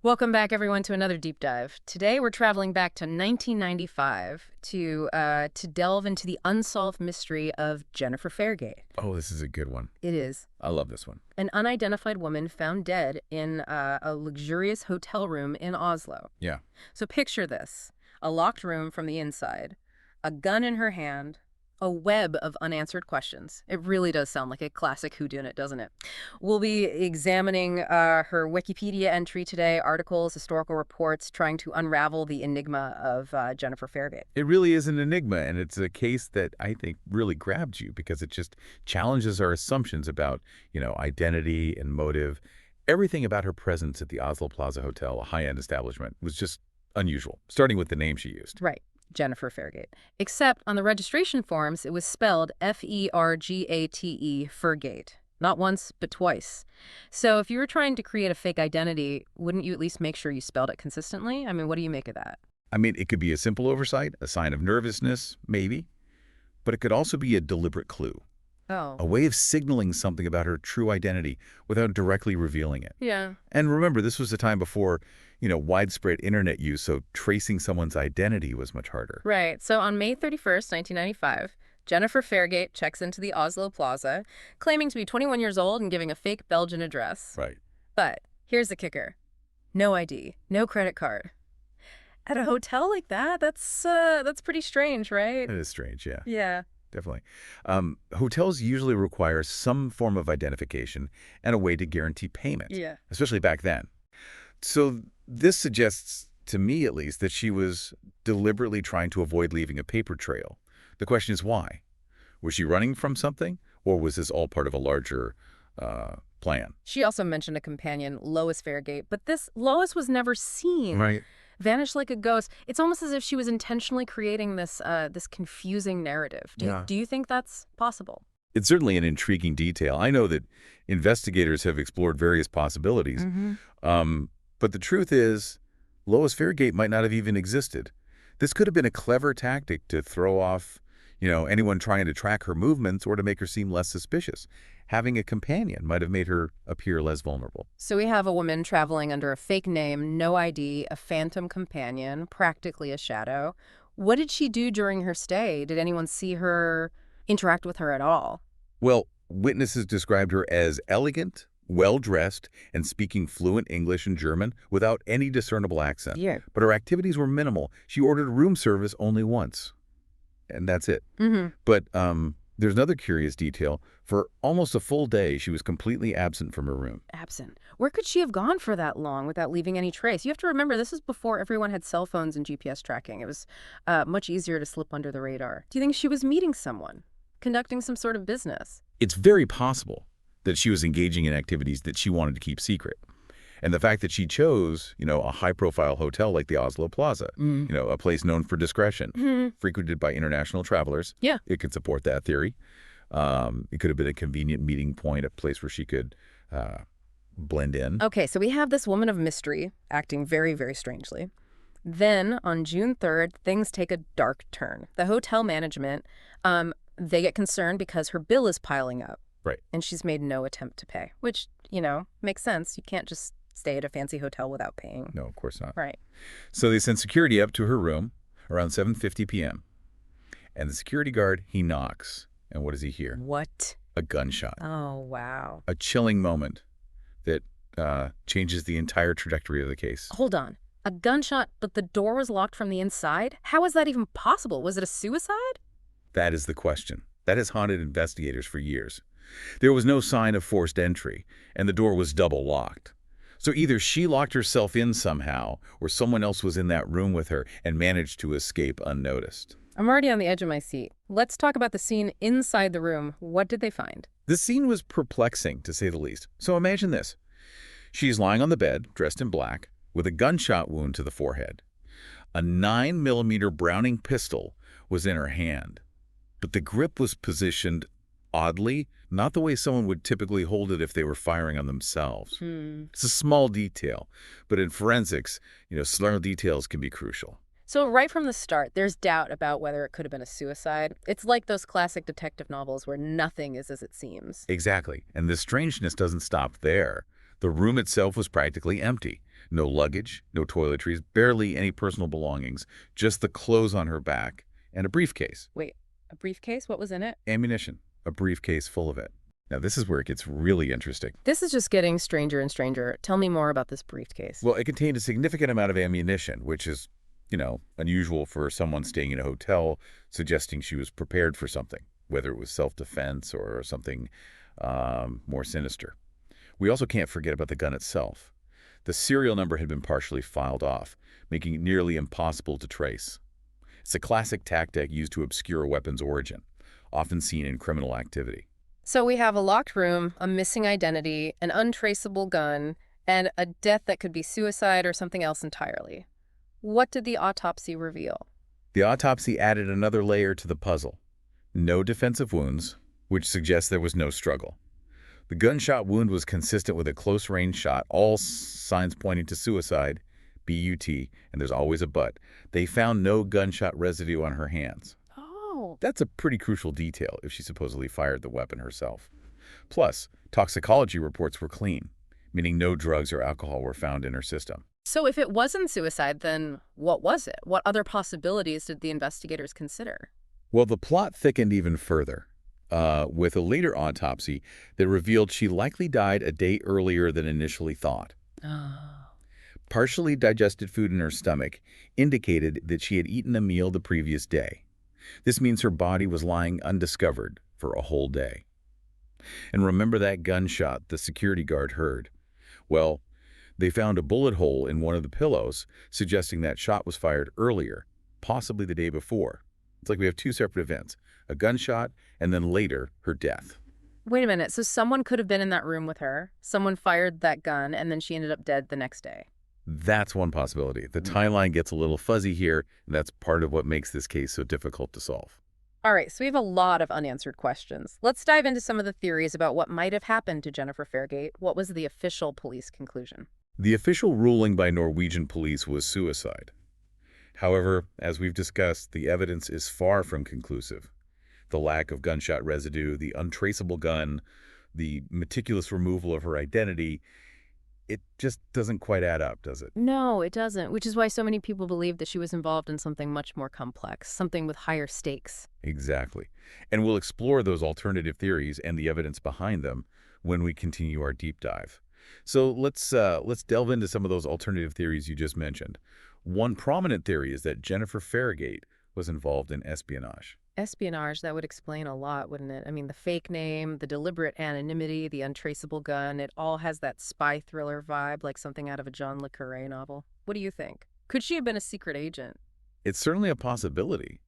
Welcome back, everyone, to another deep dive. Today, we're traveling back to 1995 to delve into the unsolved mystery of Jennifer Fairgate. Oh, this is a good one. It is I love this one. an unidentified woman found dead in a luxurious hotel room in Oslo. Yeah. So picture this: a locked room from the inside, a gun in her hand, a web of unanswered questions. It really does sound like a classic whodunit, doesn't it? We'll be examining her Wikipedia entry today, articles, historical reports, trying to unravel the enigma of Jennifer Fairgate. It really is an enigma, and it's a case that I think really grabbed you because it just challenges our assumptions about, identity and motive. Everything about her presence at the Oslo Plaza Hotel, a high-end establishment, was just unusual, starting with the name she used. Right. Jennifer Fairgate. Except on the registration forms, it was spelled F-E-R-G-A-T-E, Fergate. Not once, but twice. So if you were trying to create a fake identity, wouldn't you at least make sure you spelled it consistently? I mean, what do you make of that? I mean, it could be a simple oversight, a sign of nervousness, maybe, but it could also be a deliberate clue, Oh. a way of signaling something about her true identity without directly revealing it. Yeah. And remember, this was a time before, widespread internet use, so tracing someone's identity was much harder. Right. So on May 31st, 1995, Jennifer Fairgate checks into the Oslo Plaza, claiming to be 21 years old and giving a fake Belgian address. Right. But here's the kicker. No ID, no credit card. At a hotel like that, that's pretty strange, right? That is strange, yeah. Yeah. Definitely. Hotels usually require some form of identification and a way to guarantee payment, Yeah. especially back then. So this suggests, to me at least, that she was deliberately trying to avoid leaving a paper trail. The question is why? Was she running from something, or was this all part of a larger plan? She also mentioned a companion, Lois Fairgate, but this Lois was never seen. Right. Vanished like a ghost. It's almost as if she was intentionally creating this confusing narrative. Do you think that's possible? It's certainly an intriguing detail. I know that investigators have explored various possibilities. But the truth is, Lois Fairgate might not have even existed. This could have been a clever tactic to throw off, anyone trying to track her movements or to make her seem less suspicious. Having a companion might have made her appear less vulnerable. So we have a woman traveling under a fake name, no ID, a phantom companion, practically a shadow. What did she do during her stay? Did anyone see her, interact with her at all? Well, witnesses described her as elegant, well-dressed, and speaking fluent English and German without any discernible accent. Yeah. But her activities were minimal. She ordered room service only once, and that's it. But there's another curious detail. For almost a full day, she was completely absent from her room. Absent. Where could she have gone for that long without leaving any trace? You have to remember, this is before everyone had cell phones and GPS tracking. It was much easier to slip under the radar. Do you think she was meeting someone, conducting some sort of business? It's very possible that she was engaging in activities that she wanted to keep secret. And the fact that she chose, a high-profile hotel like the Oslo Plaza, a place known for discretion, frequented by international travelers, Yeah. it could support that theory. It could have been a convenient meeting point, a place where she could blend in. Okay, so we have this woman of mystery acting very, very strangely. Then, on June 3rd, things take a dark turn. The hotel management, they get concerned because her bill is piling up. Right. And she's made no attempt to pay, which, makes sense. You can't just stay at a fancy hotel without paying. No, of course not. Right. So they send security up to her room around 7:50 p.m. And the security guard, he knocks. And what does he hear? What? A gunshot. Oh, wow. A chilling moment that changes the entire trajectory of the case. Hold on. A gunshot, but the door was locked from the inside? How is that even possible? Was it a suicide? That is the question. That has haunted investigators for years. There was no sign of forced entry, and the door was double locked. So either she locked herself in somehow, or someone else was in that room with her and managed to escape unnoticed. I'm already on the edge of my seat. Let's talk about the scene inside the room. What did they find? The scene was perplexing, to say the least. So imagine this. She's lying on the bed, dressed in black, with a gunshot wound to the forehead. A 9mm Browning pistol was in her hand, but the grip was positioned oddly, not the way someone would typically hold it if they were firing on themselves. It's a small detail, but in forensics, small details can be crucial. So right from the start, there's doubt about whether it could have been a suicide. It's like those classic detective novels where nothing is as it seems. Exactly. And the strangeness doesn't stop there. The room itself was practically empty. No luggage, no toiletries, barely any personal belongings, just the clothes on her back and a briefcase. Wait, a briefcase? What was in it? Ammunition, a briefcase full of it. Now, this is where it gets really interesting. This is just getting stranger and stranger. Tell me more about this briefcase. Well, it contained a significant amount of ammunition, which is, unusual for someone staying in a hotel, suggesting she was prepared for something, whether it was self-defense or something more sinister. We also can't forget about the gun itself. The serial number had been partially filed off, making it nearly impossible to trace. It's a classic tactic used to obscure a weapon's origin, often seen in criminal activity. So we have a locked room, a missing identity, an untraceable gun, and a death that could be suicide or something else entirely. What did the autopsy reveal? The autopsy added another layer to the puzzle. No defensive wounds, which suggests there was no struggle. The gunshot wound was consistent with a close-range shot, all signs pointing to suicide, B-U-T, and there's always a but. They found no gunshot residue on her hands. Oh. That's a pretty crucial detail if she supposedly fired the weapon herself. Plus, toxicology reports were clean, meaning no drugs or alcohol were found in her system. So if it wasn't suicide, then what was it? What other possibilities did the investigators consider? Well, the plot thickened even further, with a later autopsy that revealed she likely died a day earlier than initially thought. Oh. Partially digested food in her stomach indicated that she had eaten a meal the previous day. This means her body was lying undiscovered for a whole day. And remember that gunshot the security guard heard? Well, they found a bullet hole in one of the pillows, suggesting that shot was fired earlier, possibly the day before. It's like we have two separate events, a gunshot and then later her death. Wait a minute. So someone could have been in that room with her, someone fired that gun, and then she ended up dead the next day. That's one possibility. The timeline gets a little fuzzy here, and that's part of what makes this case so difficult to solve. All right, so we have a lot of unanswered questions. Let's dive into some of the theories about what might have happened to Jennifer Fairgate. What was the official police conclusion? The official ruling by Norwegian police was suicide. However, as we've discussed, the evidence is far from conclusive. The lack of gunshot residue, the untraceable gun, the meticulous removal of her identity, it just doesn't quite add up, does it? No, it doesn't, which is why so many people believe that she was involved in something much more complex, something with higher stakes. Exactly. And we'll explore those alternative theories and the evidence behind them when we continue our deep dive. So let's delve into some of those alternative theories you just mentioned. One prominent theory is that Jennifer Fairgate was involved in espionage. Espionage, that would explain a lot, wouldn't it? I mean, the fake name, the deliberate anonymity, the untraceable gun, it all has that spy thriller vibe, like something out of a John le Carré novel. What do you think? Could she have been a secret agent? It's certainly a possibility.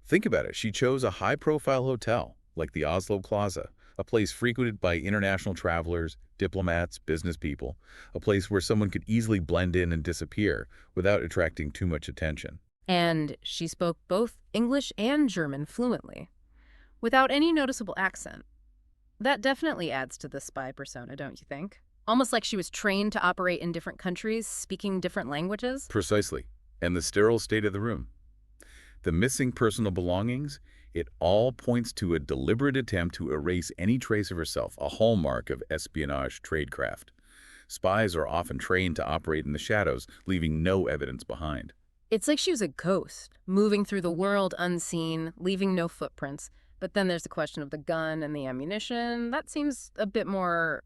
Think about it. She chose a high-profile hotel, like the Oslo Plaza, a place frequented by international travelers, diplomats, business people, a place where someone could easily blend in and disappear without attracting too much attention. And she spoke both English and German fluently, without any noticeable accent. That definitely adds to the spy persona, don't you think? Almost like she was trained to operate in different countries, speaking different languages. Precisely. And the sterile state of the room. The missing personal belongings, it all points to a deliberate attempt to erase any trace of herself, a hallmark of espionage tradecraft. Spies are often trained to operate in the shadows, leaving no evidence behind. It's like she was a ghost, moving through the world unseen, leaving no footprints. But then there's the question of the gun and the ammunition. That seems a bit more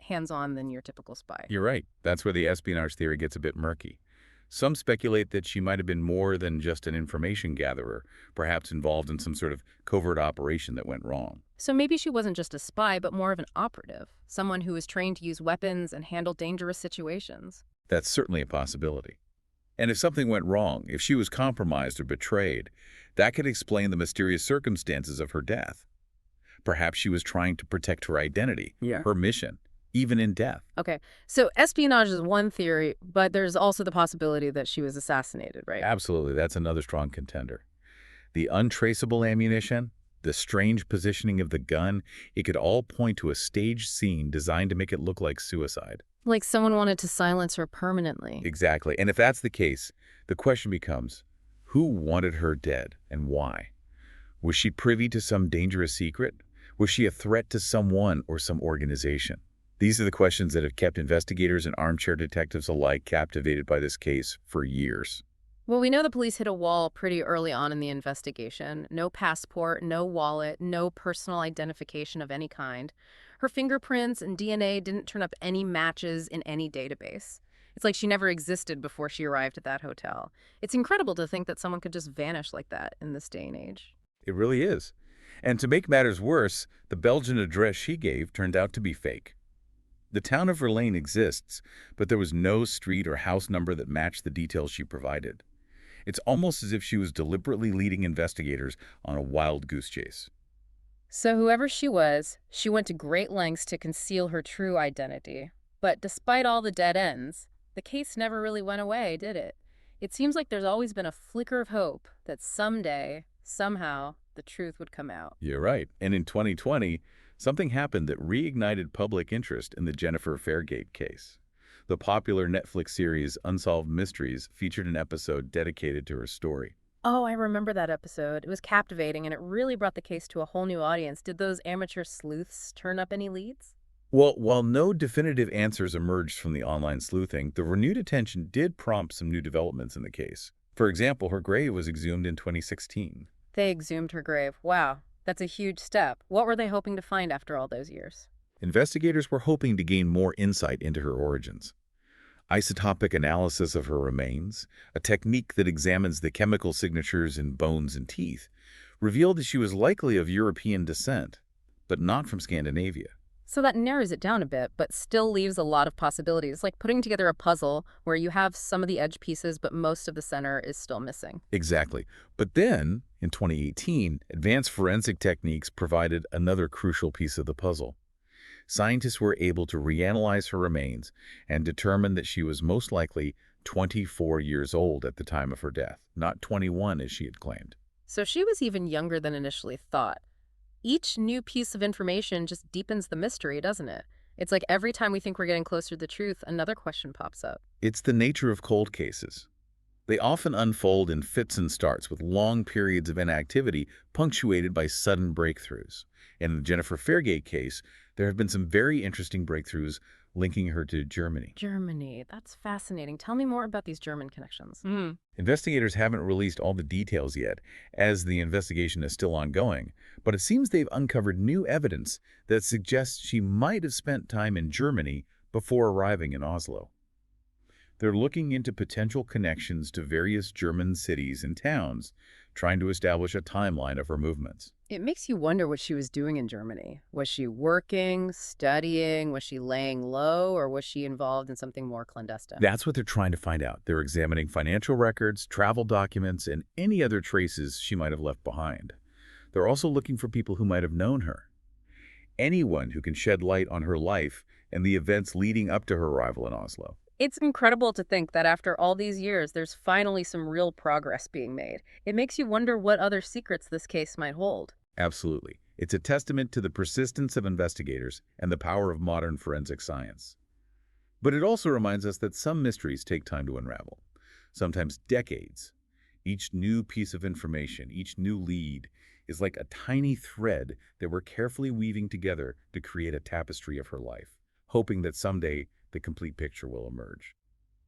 hands-on than your typical spy. You're right. That's where the espionage theory gets a bit murky. Some speculate that she might have been more than just an information gatherer, perhaps involved in some sort of covert operation that went wrong. So maybe she wasn't just a spy, but more of an operative, someone who was trained to use weapons and handle dangerous situations. That's certainly a possibility. And if something went wrong, if she was compromised or betrayed, that could explain the mysterious circumstances of her death. Perhaps she was trying to protect her identity, her mission, even in death. Okay, so espionage is one theory, but there's also the possibility that she was assassinated, right? Absolutely, that's another strong contender. The untraceable ammunition, the strange positioning of the gun, it could all point to a staged scene designed to make it look like suicide. Like someone wanted to silence her permanently. Exactly. And if that's the case, the question becomes, who wanted her dead and why? Was she privy to some dangerous secret? Was she a threat to someone or some organization? These are the questions that have kept investigators and armchair detectives alike captivated by this case for years. Well, we know the police hit a wall pretty early on in the investigation. No passport, no wallet, no personal identification of any kind. Her fingerprints and DNA didn't turn up any matches in any database. It's like she never existed before she arrived at that hotel. It's incredible to think that someone could just vanish like that in this day and age. It really is. And to make matters worse, the Belgian address she gave turned out to be fake. The town of Verlaine exists, but there was no street or house number that matched the details she provided. It's almost as if she was deliberately leading investigators on a wild goose chase. So, whoever she was, she went to great lengths to conceal her true identity. But despite all the dead ends, the case never really went away, did it? It seems like there's always been a flicker of hope that someday, somehow, the truth would come out. You're right. And in 2020, something happened that reignited public interest in the Jennifer Fairgate case. The popular Netflix series Unsolved Mysteries featured an episode dedicated to her story. Oh, I remember that episode. It was captivating and it really brought the case to a whole new audience. Did those amateur sleuths turn up any leads? Well, while no definitive answers emerged from the online sleuthing, the renewed attention did prompt some new developments in the case. For example, her grave was exhumed in 2016. They exhumed her grave. Wow, that's a huge step. What were they hoping to find after all those years? Investigators were hoping to gain more insight into her origins. Isotopic analysis of her remains, a technique that examines the chemical signatures in bones and teeth, revealed that she was likely of European descent, but not from Scandinavia. So that narrows it down a bit, but still leaves a lot of possibilities, like putting together a puzzle where you have some of the edge pieces, but most of the center is still missing. Exactly. But then, in 2018, advanced forensic techniques provided another crucial piece of the puzzle. Scientists were able to reanalyze her remains and determine that she was most likely 24 years old at the time of her death, not 21 as she had claimed. So she was even younger than initially thought. Each new piece of information just deepens the mystery, doesn't it? It's like every time we think we're getting closer to the truth, another question pops up. It's the nature of cold cases. They often unfold in fits and starts with long periods of inactivity punctuated by sudden breakthroughs. In the Jennifer Fairgate case, there have been some very interesting breakthroughs linking her to Germany. Germany, that's fascinating. Tell me more about these German connections. Investigators haven't released all the details yet, as the investigation is still ongoing, but it seems they've uncovered new evidence that suggests she might have spent time in Germany before arriving in Oslo. They're looking into potential connections to various German cities and towns, trying to establish a timeline of her movements. It makes you wonder what she was doing in Germany. Was she working, studying, was she laying low, or was she involved in something more clandestine? That's what they're trying to find out. They're examining financial records, travel documents, and any other traces she might have left behind. They're also looking for people who might have known her. Anyone who can shed light on her life and the events leading up to her arrival in Oslo. It's incredible to think that after all these years, there's finally some real progress being made. It makes you wonder what other secrets this case might hold. Absolutely. It's a testament to the persistence of investigators and the power of modern forensic science. But it also reminds us that some mysteries take time to unravel, sometimes decades. Each new piece of information, each new lead, is like a tiny thread that we're carefully weaving together to create a tapestry of her life, hoping that someday the complete picture will emerge.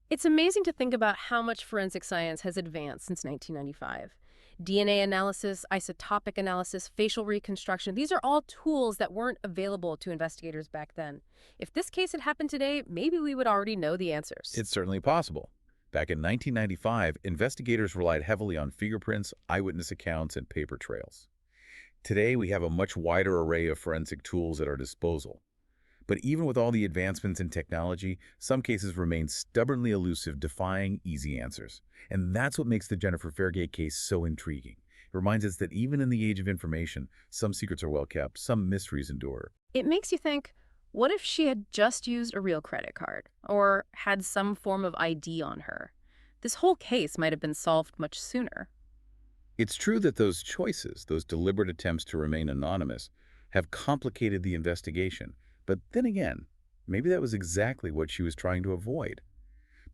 It's amazing to think about how much forensic science has advanced since 1995. DNA analysis, isotopic analysis, facial reconstruction, these are all tools that weren't available to investigators back then. If this case had happened today, maybe we would already know the answers. It's certainly possible. Back in 1995, investigators relied heavily on fingerprints, eyewitness accounts, and paper trails. Today, we have a much wider array of forensic tools at our disposal. But even with all the advancements in technology, some cases remain stubbornly elusive, defying easy answers. And that's what makes the Jennifer Fairgate case so intriguing. It reminds us that even in the age of information, some secrets are well kept, some mysteries endure. It makes you think, what if she had just used a real credit card or had some form of ID on her? This whole case might have been solved much sooner. It's true that those choices, those deliberate attempts to remain anonymous, have complicated the investigation. But then again, maybe that was exactly what she was trying to avoid.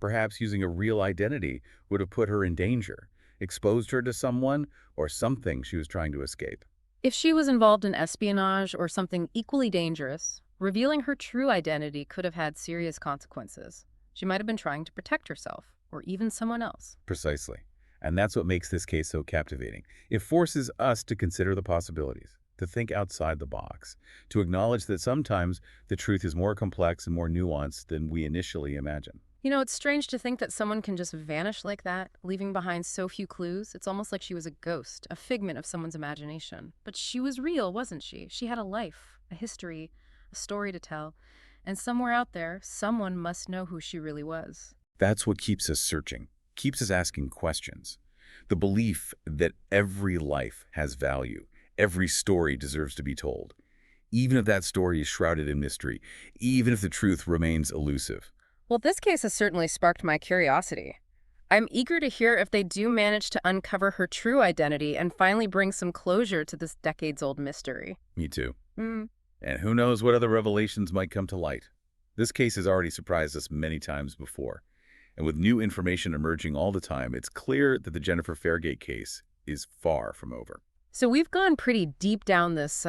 Perhaps using a real identity would have put her in danger, exposed her to someone or something she was trying to escape. If she was involved in espionage or something equally dangerous, Revealing her true identity could have had serious consequences. She might have been trying to protect herself, or even someone else. Precisely. And that's what makes this case so captivating. It forces us to consider the possibilities, to think outside the box, to acknowledge that sometimes the truth is more complex and more nuanced than we initially imagine. You know, it's strange to think that someone can just vanish like that, leaving behind so few clues. It's almost like she was a ghost, a figment of someone's imagination. But she was real, wasn't she? She had a life, a history, a story to tell. And somewhere out there, someone must know who she really was. That's what keeps us searching, keeps us asking questions. The belief that every life has value, every story deserves to be told, even if that story is shrouded in mystery, even if the truth remains elusive. Well, this case has certainly sparked my curiosity. I'm eager to hear if they do manage to uncover her true identity and finally bring some closure to this decades-old mystery. Me too. Hmm. And who knows what other revelations might come to light. This case has already surprised us many times before. And with new information emerging all the time, it's clear that the Jennifer Fairgate case is far from over. So we've gone pretty deep down this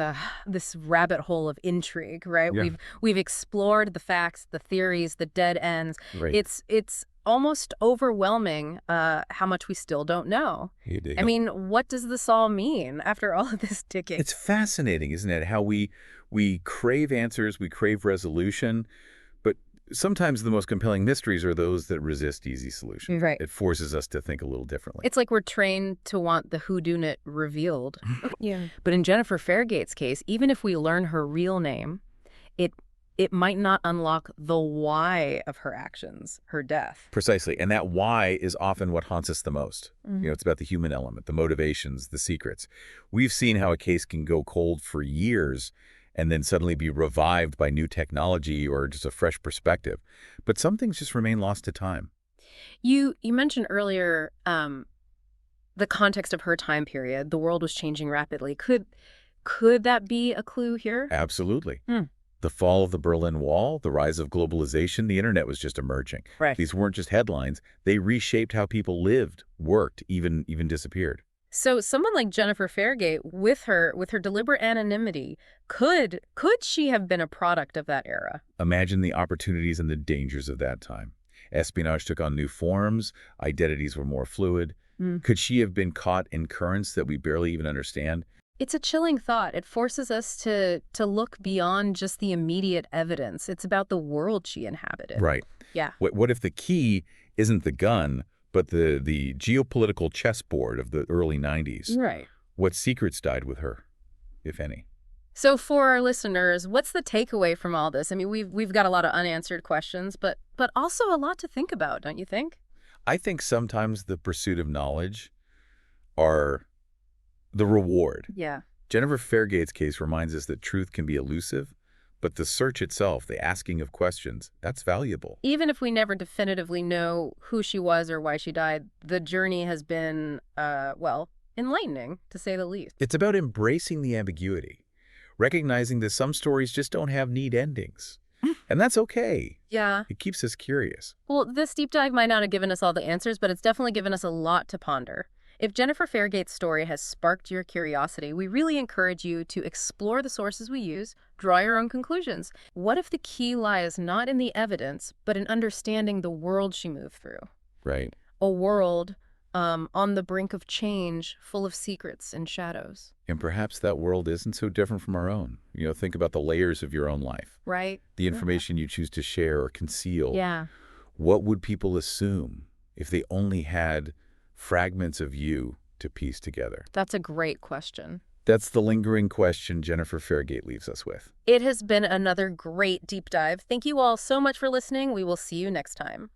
rabbit hole of intrigue, right? Yeah. We've explored the facts, the theories, the dead ends. Right. It's almost overwhelming how much we still don't know. I mean, what does this all mean after all of this digging? It's fascinating, isn't it? How we crave answers, we crave resolution, but sometimes the most compelling mysteries are those that resist easy solutions. Right. It forces us to think a little differently. It's like we're trained to want the whodunit revealed. Yeah. But in Jennifer Fairgate's case, even if we learn her real name, it it might not unlock the why of her actions, her death. Precisely. And that why is often what haunts us the most. Mhm. It's about the human element, the motivations, the secrets. We've seen how a case can go cold for years and then suddenly be revived by new technology or just a fresh perspective. But some things just remain lost to time. You mentioned earlier the context of her time period. The world was changing rapidly. Could that be a clue here? Absolutely. Hmm. The fall of the Berlin Wall, the rise of globalization, the internet was just emerging. Right. These weren't just headlines. They reshaped how people lived, worked, even disappeared. So someone like Jennifer Fairgate, with her deliberate anonymity, could she have been a product of that era? Imagine the opportunities and the dangers of that time. Espionage took on new forms. Identities were more fluid. Mm. Could she have been caught in currents that we barely even understand? It's a chilling thought. It forces us to look beyond just the immediate evidence. It's about the world she inhabited. Right. Yeah. What if the key isn't the gun, but the geopolitical chessboard of the early 90s? Right. What secrets died with her, if any? So for our listeners, what's the takeaway from all this? I mean, we've got a lot of unanswered questions, but also a lot to think about, don't you think? I think sometimes the pursuit of knowledge are the reward. Yeah. Jennifer Fairgate's case reminds us that truth can be elusive, but the search itself, the asking of questions, that's valuable. Even if we never definitively know who she was or why she died, the journey has been, enlightening, to say the least. It's about embracing the ambiguity, recognizing that some stories just don't have neat endings. And that's okay. Yeah. It keeps us curious. Well, this deep dive might not have given us all the answers, but it's definitely given us a lot to ponder. If Jennifer Fairgate's story has sparked your curiosity, we really encourage you to explore the sources we use, draw your own conclusions. What if the key lies not in the evidence, but in understanding the world she moved through? Right. A world on the brink of change, full of secrets and shadows. And perhaps that world isn't so different from our own. Think about the layers of your own life, Right? the information you choose to share or conceal. Yeah. What would people assume if they only had fragments of you to piece together? That's a great question. That's the lingering question Jennifer Fairgate leaves us with. It has been another great deep dive. Thank you all so much for listening. We will see you next time.